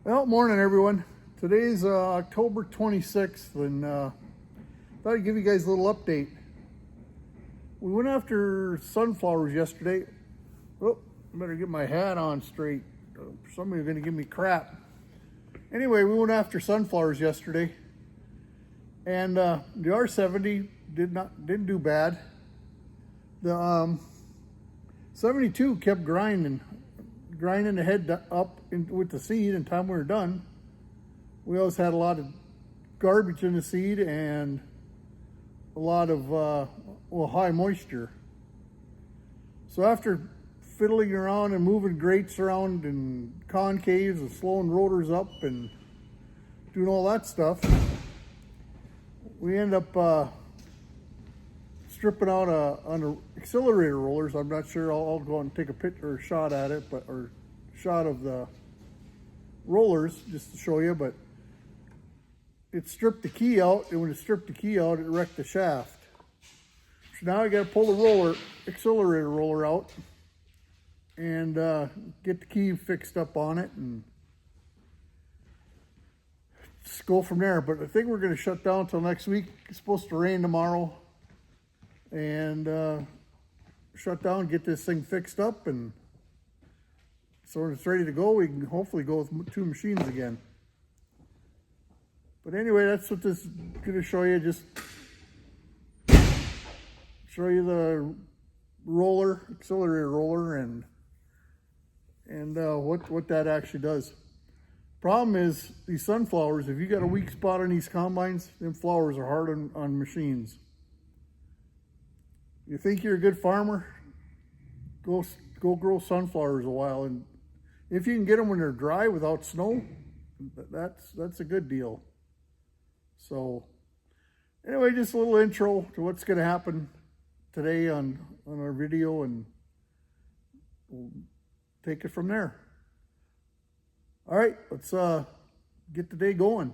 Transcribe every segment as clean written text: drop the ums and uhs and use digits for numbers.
Well, morning everyone. Today's October 26th, and thought I'd give you guys a little update. We went after sunflowers yesterday. Oh, I better get my hat on straight. Somebody's gonna give me crap. Anyway, we went after sunflowers yesterday, and the R70 didn't do bad. The 72 kept grinding the head up with the seed. And time we were done, we always had a lot of garbage in the seed and a lot of high moisture. So after fiddling around and moving grates around and concaves and slowing rotors up and doing all that stuff, we end up stripping out on the accelerator rollers. I'm not sure. I'll go and take a picture or shot at it, or shot of the rollers just to show you. But it stripped the key out, and when it stripped the key out, it wrecked the shaft. So now I got to pull the accelerator roller out and get the key fixed up on it and just go from there. But I think we're going to shut down until next week. It's supposed to rain tomorrow, and shut down, get this thing fixed up, and so when it's ready to go, we can hopefully go with 2 machines again. But anyway, that's what this is going to show you. Just show you the roller, accelerator roller, and what that actually does. Problem is, these sunflowers, if you got a weak spot on these combines, them flowers are hard on machines. You think you're a good farmer? Go grow sunflowers a while, and if you can get them when they're dry without snow, that's a good deal. So anyway, just a little intro to what's going to happen today on our video, and we'll take it from there. All right, let's get the day going.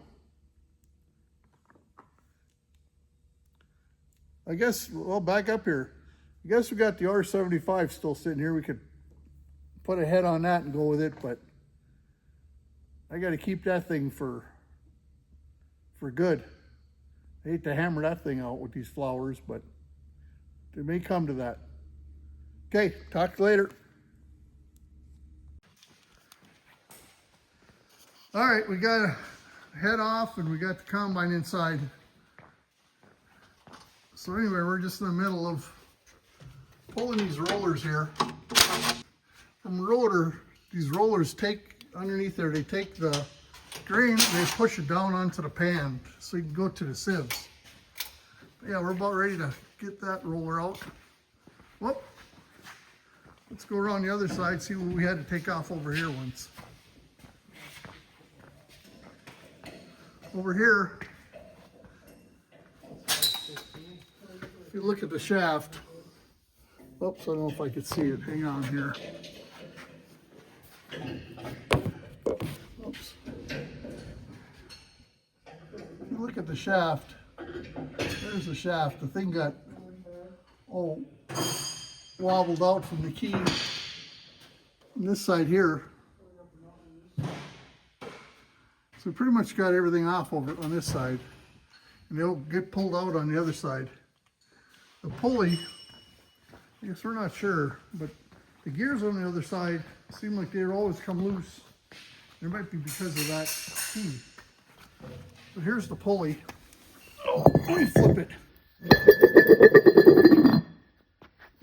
I guess, well, back up here. I guess we got the R75 still sitting here. We could put a head on that and go with it, but I got to keep that thing for good. I hate to hammer that thing out with these flowers, but it may come to that. Okay, talk to you later. All right, we got a head off and we got the combine inside. So anyway, we're just in the middle of pulling these rollers here from the rotor. These rollers take underneath there, they take the grain and they push it down onto the pan so you can go to the sieves. Yeah, we're about ready to get that roller out. Well, let's go around the other side, see what we had to take off over here once. Over here, if you look at the shaft, oops, I don't know if I could see it. Hang on here. Oops. If you look at the shaft, there's the shaft. The thing got all wobbled out from the key. On this side here, so we pretty much got everything off over on this side, and they'll get pulled out on the other side. The pulley, I guess we're not sure, but the gears on the other side seem like they always come loose. It might be because of that key. But here's the pulley. Oh, let me flip it.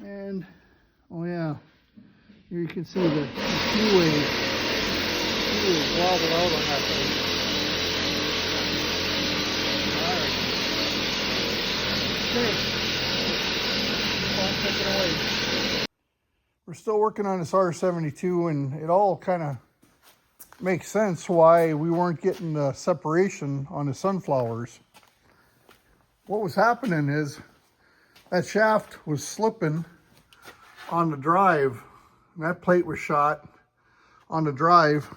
And, oh yeah, here you can see the key was wobbled out on that thing. Okay. We're still working on this R72, and it all kind of makes sense why we weren't getting the separation on the sunflowers. What was happening is that shaft was slipping on the drive, and that plate was shot on the drive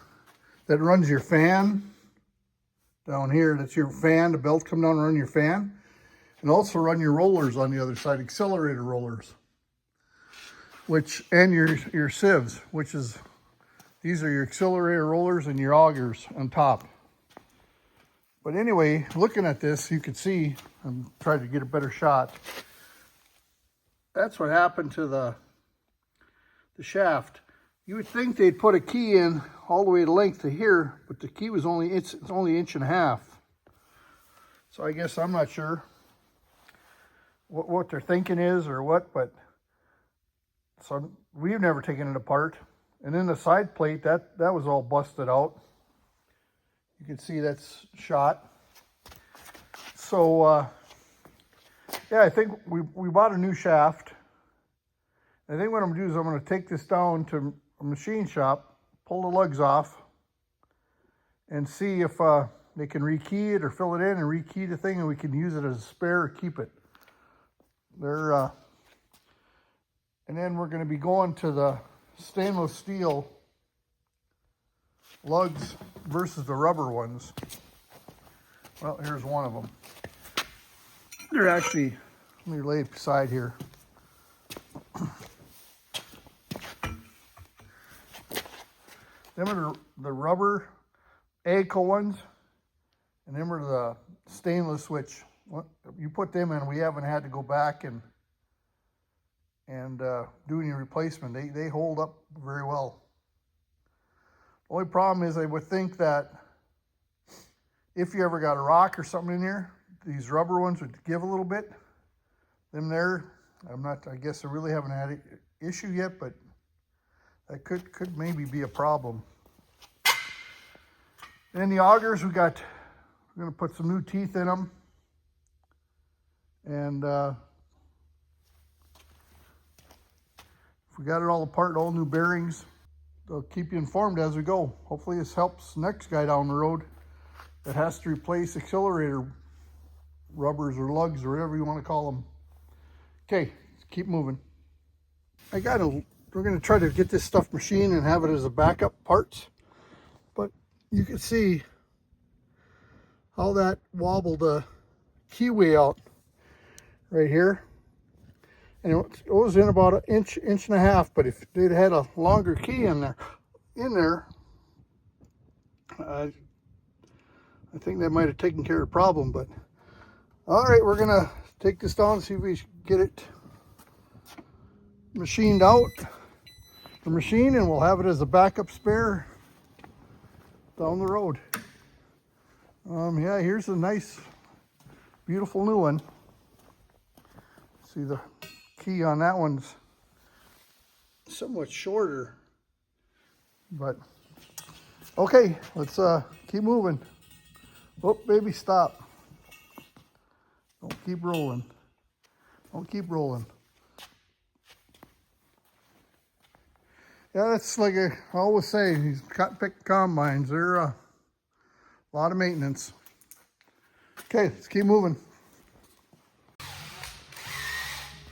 that runs your fan down here. That's your fan. The belt come down and run your fan, and also run your rollers on the other side, accelerator rollers, and your sieves, which is These are your accelerator rollers and your augers on top. But anyway, looking at this, you can see, I'm trying to get a better shot. That's what happened to the shaft. You would think they'd put a key in all the way to length to here, but the key was only it's only 1.5 inches. So I guess I'm not sure what their thinking is or what, but so we've never taken it apart. And then the side plate, that was all busted out. You can see that's shot. So yeah, I think we bought a new shaft. I think what I'm gonna do is I'm gonna take this down to a machine shop, pull the lugs off, and see if they can rekey it or fill it in and rekey the thing, and we can use it as a spare or keep it. And then we're gonna be going to the stainless steel lugs versus the rubber ones. Well, here's one of them. They're actually, let me lay it beside here. Them are the rubber AGCO ones, and them are the stainless, which you put them in, we haven't had to go back and do any replacement. They hold up very well. The only problem is I would think that if you ever got a rock or something in here, these rubber ones would give a little bit. Them there, I guess I really haven't had an issue yet, but that could maybe be a problem. And the augers, we're gonna put some new teeth in them. And if we got it all apart, all new bearings, they'll keep you informed as we go. Hopefully this helps next guy down the road that has to replace accelerator rubbers or lugs or whatever you want to call them. Okay, let's keep moving. We're gonna try to get this stuff machined and have it as a backup parts. But you can see how that wobbled the keyway out right here. And it was in about an inch and a half, but if they'd had a longer key in there, I think that might have taken care of the problem. But all right, we're gonna take this down and see if we can get it machined out, the machine, and we'll have it as a backup spare down the road. Yeah, here's a nice, beautiful new one. See, the key on that one's somewhat shorter, but okay, let's keep moving. Oh, baby, stop. Don't keep rolling. Don't keep rolling. Yeah, that's like I always say, these cut pick combines, they're a lot of maintenance. Okay, let's keep moving.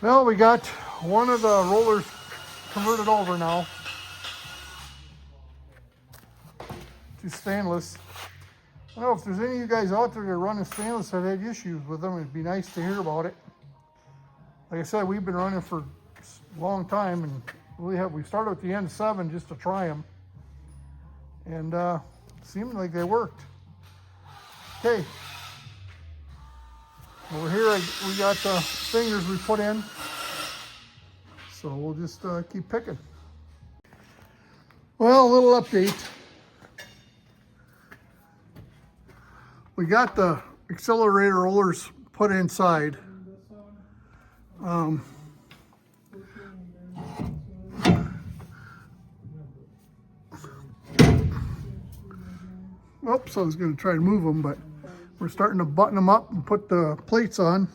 Well, we got one of the rollers converted over now to stainless. I don't know if there's any of you guys out there that are running stainless that had issues with them. It'd be nice to hear about it. Like I said, we've been running for a long time, and we started at the N7 just to try them, and it seemed like they worked. Okay, over here we got the fingers we put in, so we'll just keep picking. Well, a little update. We got the accelerator rollers put inside. Oops, I was going to try to move them, but we're starting to button them up and put the plates on.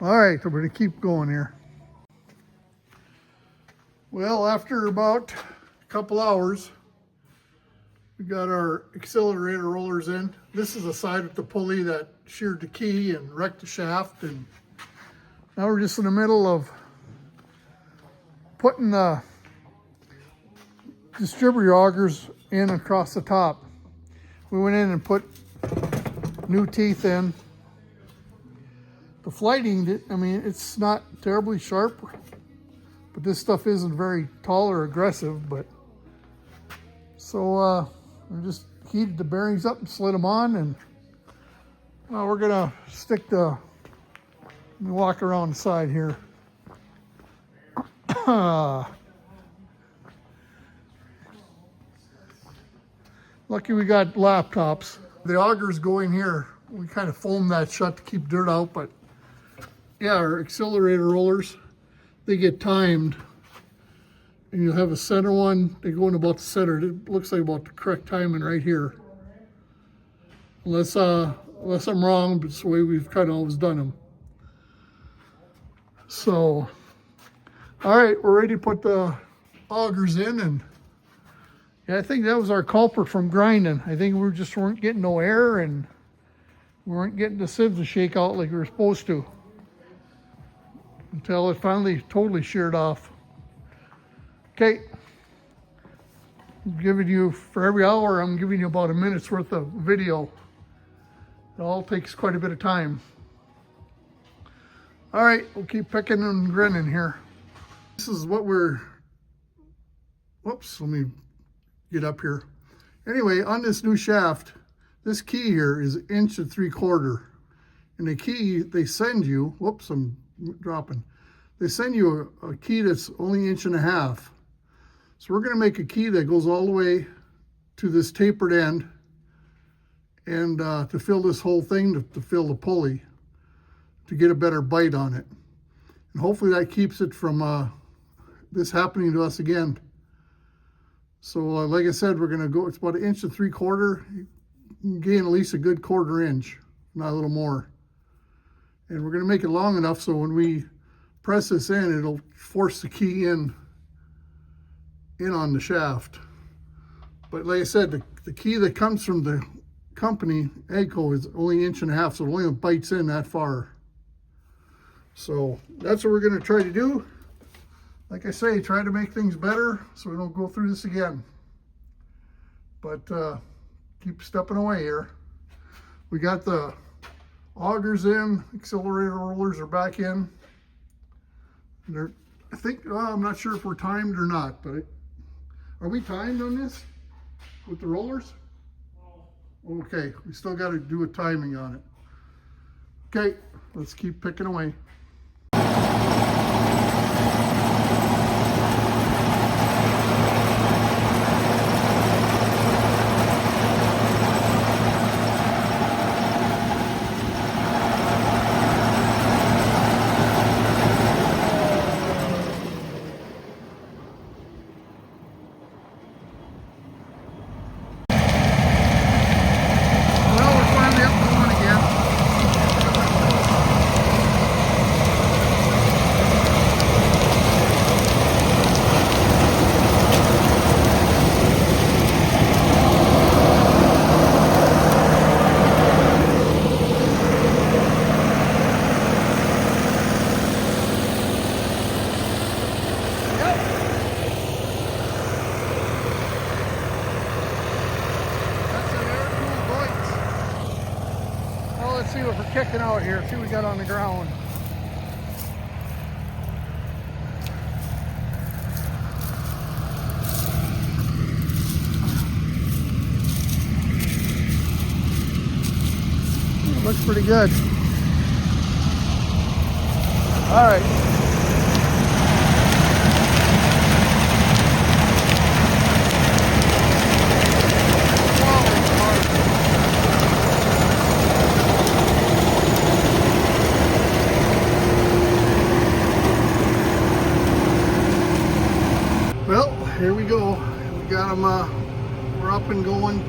All right, we're going to keep going here. Well, after about a couple hours, we got our accelerator rollers in. This is the side with the pulley that sheared the key and wrecked the shaft, and now we're just in the middle of putting the distributor augers in across the top. We went in and put new teeth in. the flighting, I mean, it's not terribly sharp, but this stuff isn't very tall or aggressive. But so I just heated the bearings up and slid them on, and now we're gonna stick the, let me walk around the side here. Lucky we got laptops. The augers go in here. We kind of foam that shut to keep dirt out, but yeah, our accelerator rollers, they get timed. And you'll have a center one, they go in about the center. It looks like about the correct timing right here. Unless I'm wrong, but it's the way we've kind of always done them. So, all right, we're ready to put the augers in, and yeah, I think that was our culprit from grinding. I think we just weren't getting no air, and we weren't getting the sieves to shake out like we were supposed to, until it finally totally sheared off. Okay, I'm giving you, for every hour, I'm giving you about a minute's worth of video. It all takes quite a bit of time. All right, we'll keep picking and grinning here. This is what we're, whoops, let me get up here. Anyway, on this new shaft, this key here is 1 3/4 inch. And the key they send you, whoops, I'm dropping. They send you a key that's only 1.5 inches. So we're gonna make a key that goes all the way to this tapered end, and to fill this whole thing, to fill the pulley, to get a better bite on it. And hopefully that keeps it from this happening to us again. So like I said, we're gonna go, it's about 1 3/4 inch. You can gain at least a good 1/4 inch, not a little more. And we're gonna make it long enough so when we press this in, it'll force the key in on the shaft. But like I said, the key that comes from the company, AGCO, is only 1.5 inches, so it only bites in that far. So that's what we're gonna try to do. Like I say, try to make things better so we don't go through this again. But keep stepping away here. We got the augers in, accelerator rollers are back in. They're, I think, I'm not sure if we're timed or not, but are we timed on this with the rollers? Okay, we still got to do a timing on it. Okay, let's keep picking away. See what we're kicking out here, see what we got on the ground. It looks pretty good. All right. Here we go. We got them, we're up and going.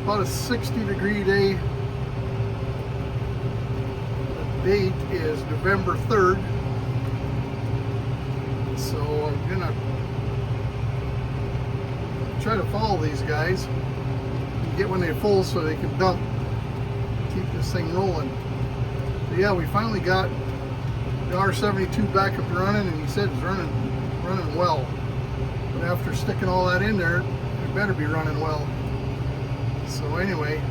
About a 60-degree day. The date is November 3rd. So I'm gonna try to follow these guys and get when they're full so they can dump. Keep this thing rolling. So yeah, we finally got the R72 back up and running, and he said it's running well. But after sticking all that in there, it better be running well. So anyway,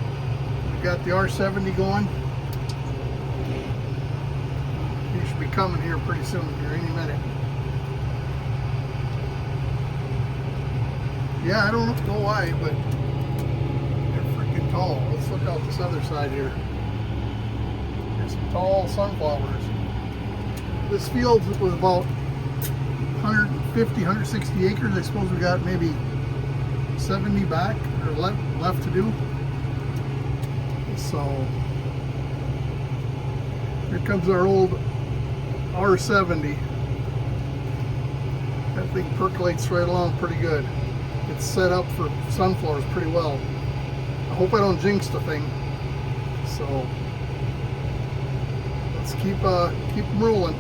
we got the R70 going. be coming here pretty soon, here any minute. Yeah, I don't know why, but they're freaking tall. Let's look out this other side here. There's some tall sunflowers. This field was about 150, 160 acres. I suppose we got maybe 70 back or left to do. So here comes our old R70. That thing percolates right along pretty good. It's set up for sunflowers pretty well. I hope I don't jinx the thing. So let's keep them rolling.